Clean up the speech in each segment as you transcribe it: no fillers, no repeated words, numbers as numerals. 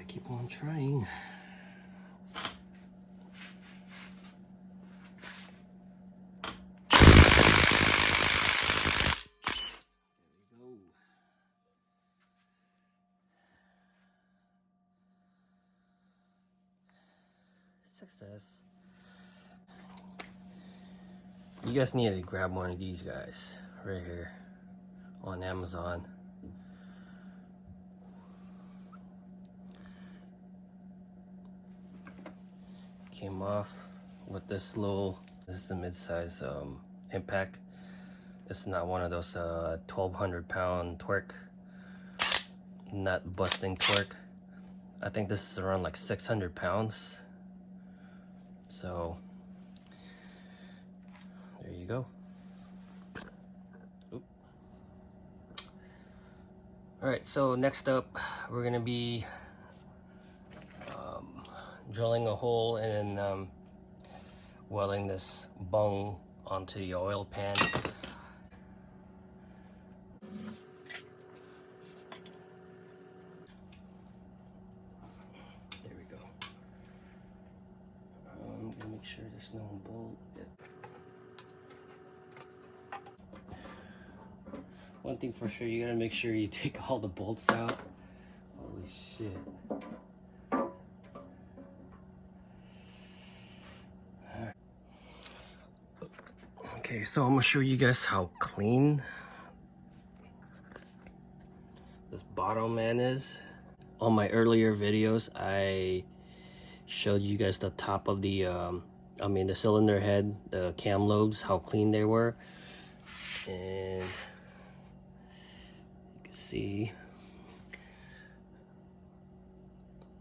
keep on trying. There we go. Success. You guys need to grab one of these guys right here on Amazon. Came off with this is the mid-size impact. It's not one of those 1,200-pound torque, nut busting torque. I think this is around like 600 pounds. So there you go. Oop. All right, so next up we're gonna be drilling a hole and then welding this bung onto the oil pan. There we go. I'm gonna make sure there's no bolt. One thing for sure, you gotta make sure you take all the bolts out. Holy shit. Okay, so I'm gonna show you guys how clean this bottom end is. On my earlier videos, I showed you guys the top of the, the cylinder head, the cam lobes, how clean they were. And you can see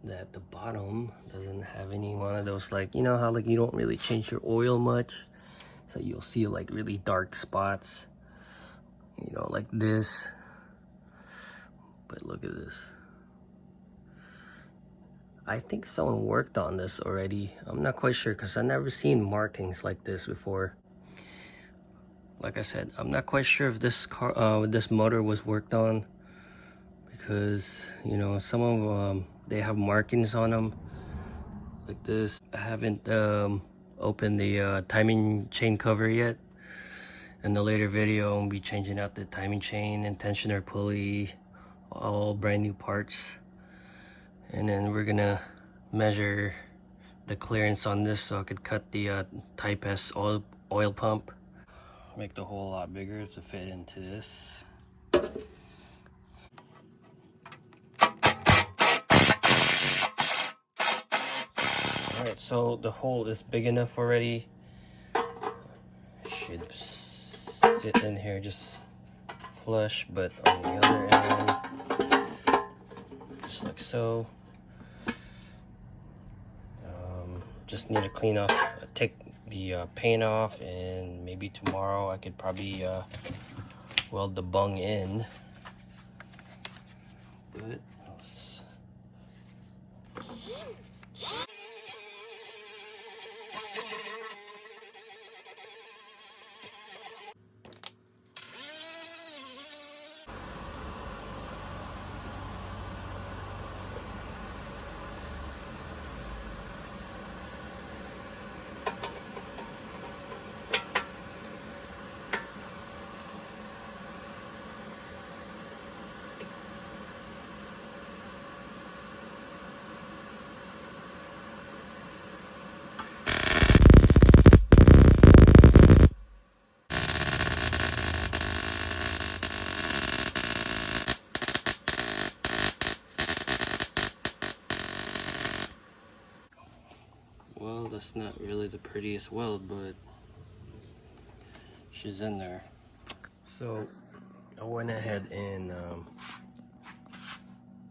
that the bottom doesn't have any one of those, like, you know how like you don't really change your oil much. So you'll see like really dark spots, you know, like this. But look at this. I think someone worked on this already. I'm not quite sure because I've never seen markings like this before. Like I said, I'm not quite sure if this car, this motor was worked on, because you know some of them they have markings on them like this. I haven't opened the timing chain cover yet. In the later video, I'll be changing out the timing chain and tensioner pulley, all brand new parts. And then we're gonna measure the clearance on this so I could cut the Type S oil pump. Make the hole a lot bigger to fit into this. Alright, so the hole is big enough already. Should sit in here just flush, but on the other end, just like so. Just need to clean off, take the paint off, and maybe tomorrow I could probably weld the bung in. But well, that's not really the prettiest weld, but she's in there. So I went ahead and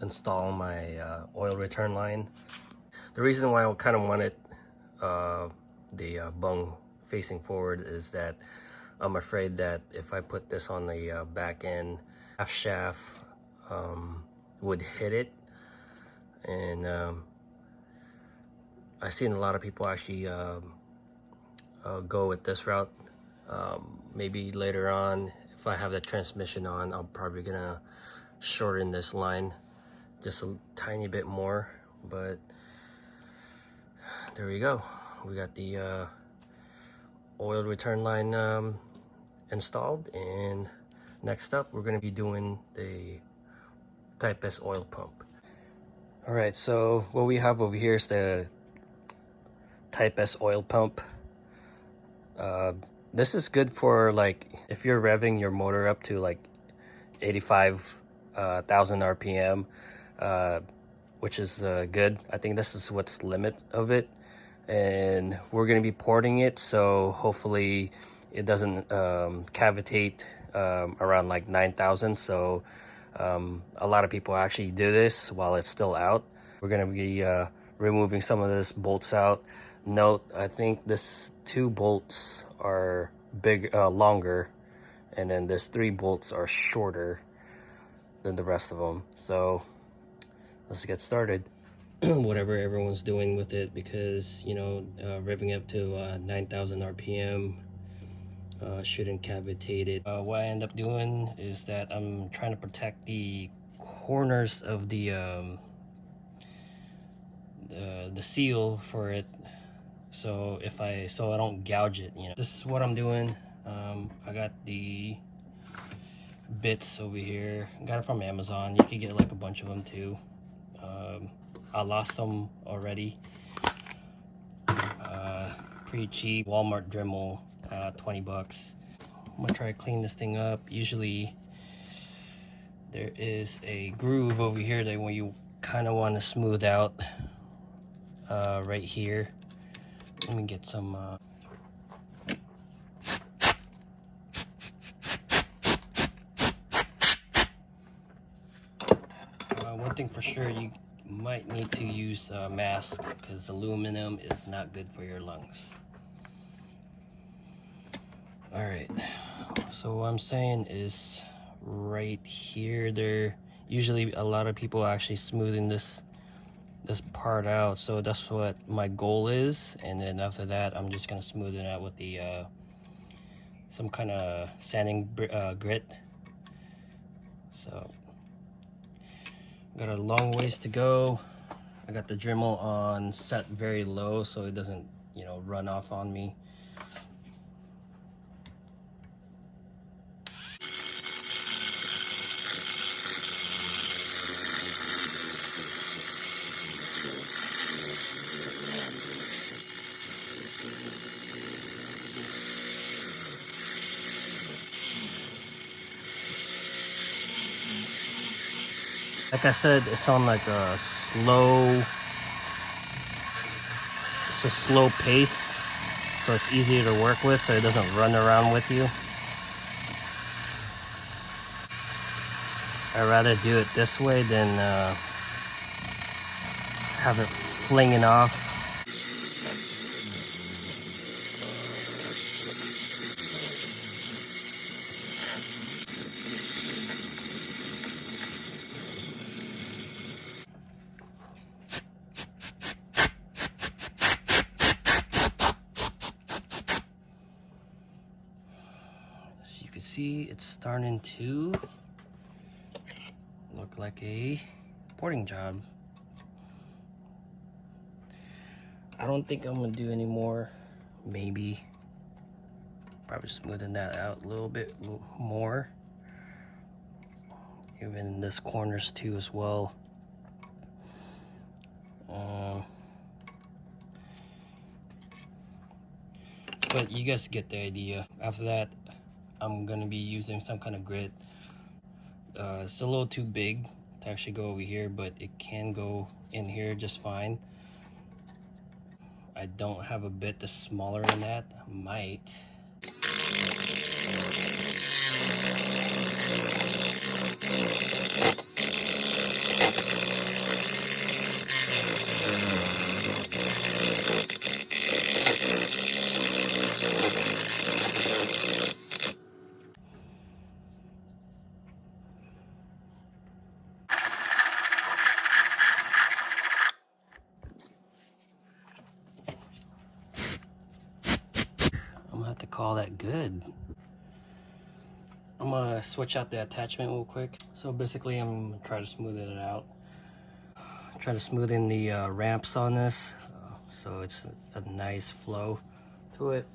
installed my oil return line. The reason why I kind of wanted the bung facing forward is that I'm afraid that if I put this on the back end, half shaft would hit it. And I've seen a lot of people actually go with this route. Maybe later on, if I have the transmission on, I'm probably gonna shorten this line just a tiny bit more, but there we go. We got the oil return line installed, and next up we're going to be doing the Type S oil pump. All right, so what we have over here is the Type S oil pump. This is good for like if you're revving your motor up to like 85,000 RPM, which is good. I think this is what's limit of it, and we're going to be porting it, so hopefully it doesn't cavitate around like 9,000. So a lot of people actually do this while it's still out. We're going to be removing some of this bolts out. Note, I think this 2 bolts are longer, and then this 3 bolts are shorter than the rest of them. So let's get started. Whatever everyone's doing with it, because you know, revving up to 9,000 RPM shouldn't cavitate it. What I end up doing is that I'm trying to protect the corners of the seal for it, so I don't gouge it. You know, this is what I'm doing. I got the bits over here. Got it from Amazon. You can get like a bunch of them too. I lost some already. Pretty cheap. Walmart Dremel, 20 bucks. I'm gonna try to clean this thing up. Usually there is a groove over here that when you kind of want to smooth out, right here. Let me get some one thing for sure, you might need to use a mask, because aluminum is not good for your lungs. All right, so what I'm saying is right here, there usually a lot of people are actually smoothing this part out, so that's what my goal is. And then after that, I'm just gonna smooth it out with the some kind of sanding grit. So got a long ways to go. I got the Dremel on set very low so it doesn't, you know, run off on me. Like I said, it's on like a slow pace, so it's easier to work with, so it doesn't run around with you. I'd rather do it this way than have it flinging off. So you can see it's starting to look like a porting job. I don't think I'm gonna do any more. Maybe probably smoothing that out a little bit more, even in this corners too as well. But you guys get the idea. After that, I'm gonna be using some kind of grit. It's a little too big to actually go over here, but it can go in here just fine. I don't have a bit that's smaller than that. I might. I'm gonna have to call that good. I'm gonna switch out the attachment real quick. So basically I'm gonna try to smooth it out. try to smooth in the ramps on this, so it's a nice flow to it.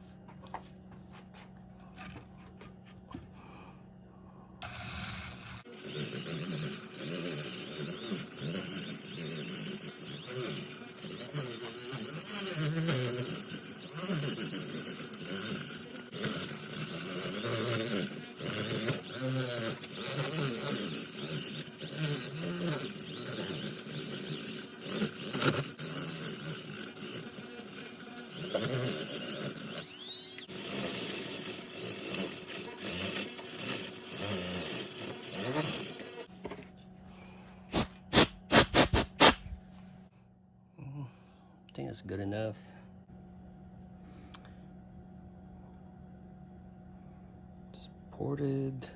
I think it's good enough. It's ported.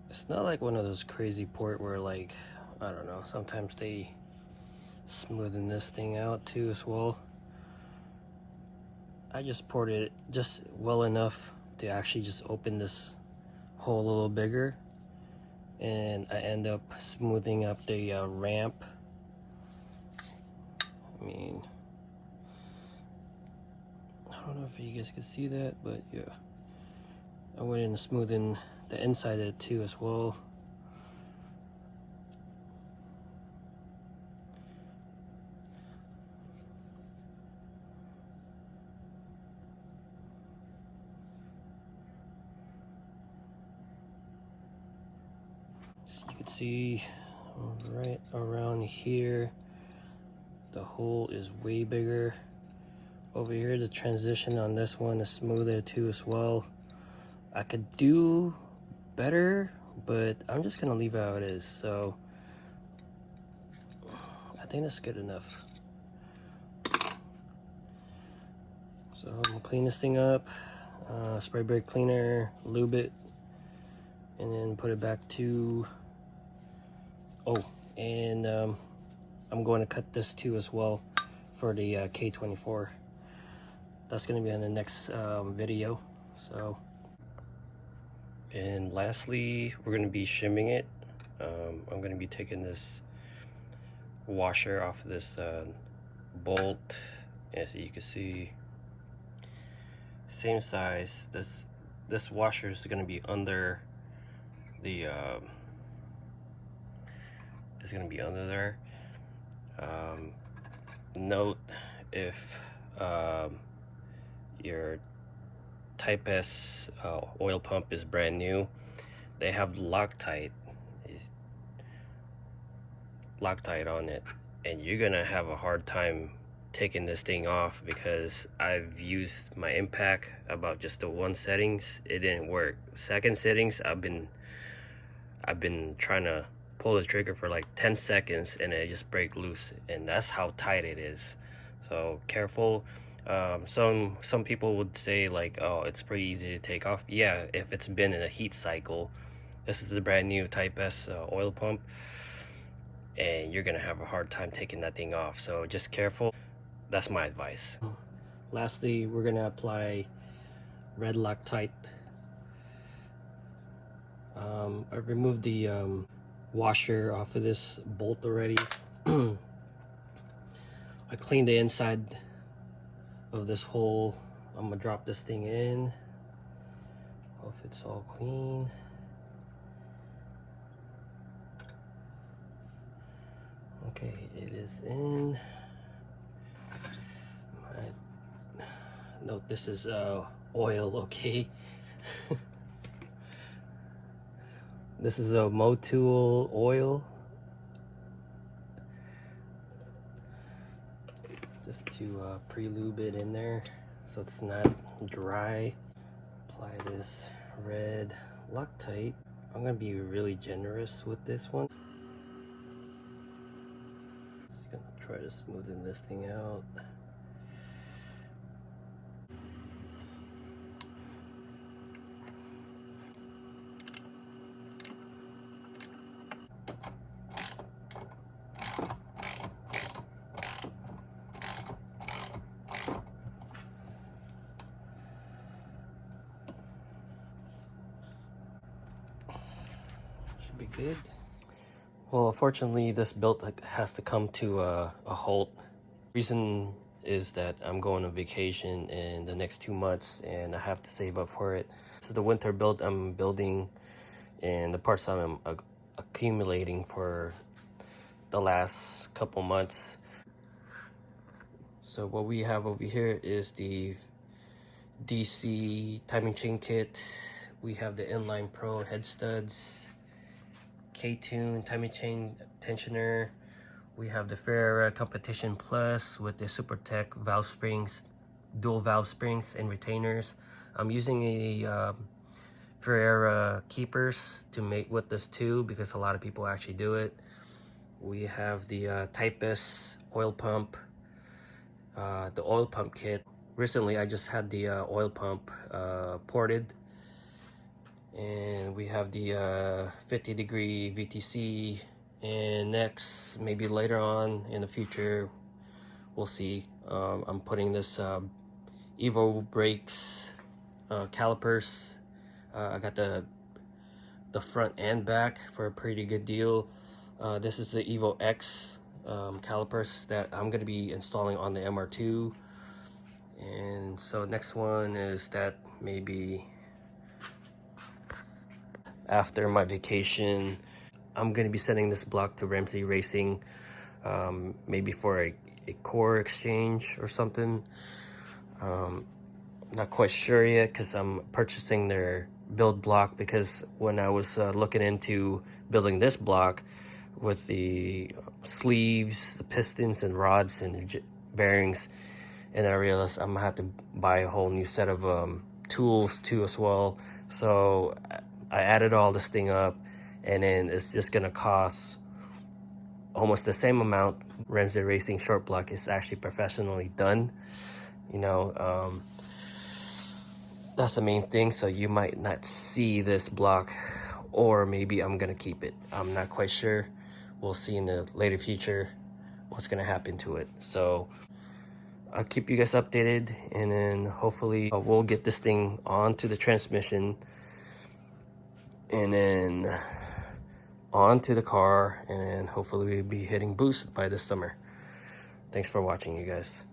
It's not like one of those crazy port where, like, I don't know, sometimes they smoothen this thing out too as well. I just ported it just well enough to actually just open this hole a little bigger, and I end up smoothing up the ramp. I mean, I don't know if you guys can see that, but yeah, I went in and smoothing the inside of it too as well. So you can see right around here, the hole is way bigger. Over here, the transition on this one is smoother too as well. I could do better, but I'm just gonna leave it how it is. So I think that's good enough. So I'm gonna clean this thing up, spray brake cleaner, lube it, and then put it back to, oh, and I'm going to cut this too as well for the K24. That's going to be on the next video. So, and lastly, we're going to be shimming it. I'm going to be taking this washer off of this bolt. As you can see, same size. This washer is going to be under the there. Note if your Type S oil pump is brand new, they have Loctite on it, and you're gonna have a hard time taking this thing off, because I've used my impact about just the one settings, it didn't work. Second settings, I've been trying to pull the trigger for like 10 seconds and it just break loose, and that's how tight it is. So careful. Some people would say like, oh, it's pretty easy to take off. Yeah, if it's been in a heat cycle. This is a brand new Type S oil pump, and you're gonna have a hard time taking that thing off, so just careful. That's my advice. Lastly, we're gonna apply red Loctite. I removed the washer off of this bolt already. I cleaned the inside of this hole. I'm gonna drop this thing in. Hope it's all clean. Okay, it is in. Note this is oil, okay? This is a Motul oil. Just to pre-lube it in there so it's not dry. Apply this red Loctite. I'm gonna be really generous with this one. Just gonna try to smoothen this thing out. Should be good. Well, unfortunately, this build has to come to a halt. Reason is that I'm going on vacation in the next 2 months and I have to save up for it. This is the winter build I'm building and the parts I'm accumulating for the last couple months. So what we have over here is the DC timing chain kit. We have the Inline Pro head studs, K-Tune timing chain tensioner. We have the Ferreira Competition Plus with the Super Tech valve springs, dual valve springs and retainers. I'm using a Ferreira keepers to mate with this too because a lot of people actually do it. We have the Type S oil pump, the oil pump kit. Recently I just had the oil pump ported, and we have the 50-degree VTC, and next, maybe later on in the future, we'll see. I'm putting this Evo brakes calipers. I got the front and back for a pretty good deal. This is the Evo X calipers that I'm going to be installing on the MR2. And so next one is that maybe after my vacation, I'm going to be sending this block to Ramsey Racing, maybe for a core exchange or something. Not quite sure yet because I'm purchasing their build block, because when I was looking into building this block with the sleeves, the pistons and rods and bearings, and then I realized I'm gonna have to buy a whole new set of tools too as well. So I added all this thing up, and then it's just gonna cost almost the same amount. Ramsey Racing short block is actually professionally done, you know. That's the main thing. So you might not see this block, or maybe I'm gonna keep it. I'm not quite sure. We'll see in the later future what's gonna happen to it. So I'll keep you guys updated, and then hopefully we'll get this thing onto the transmission and then onto the car, and hopefully we'll be hitting boost by this summer. Thanks for watching, you guys.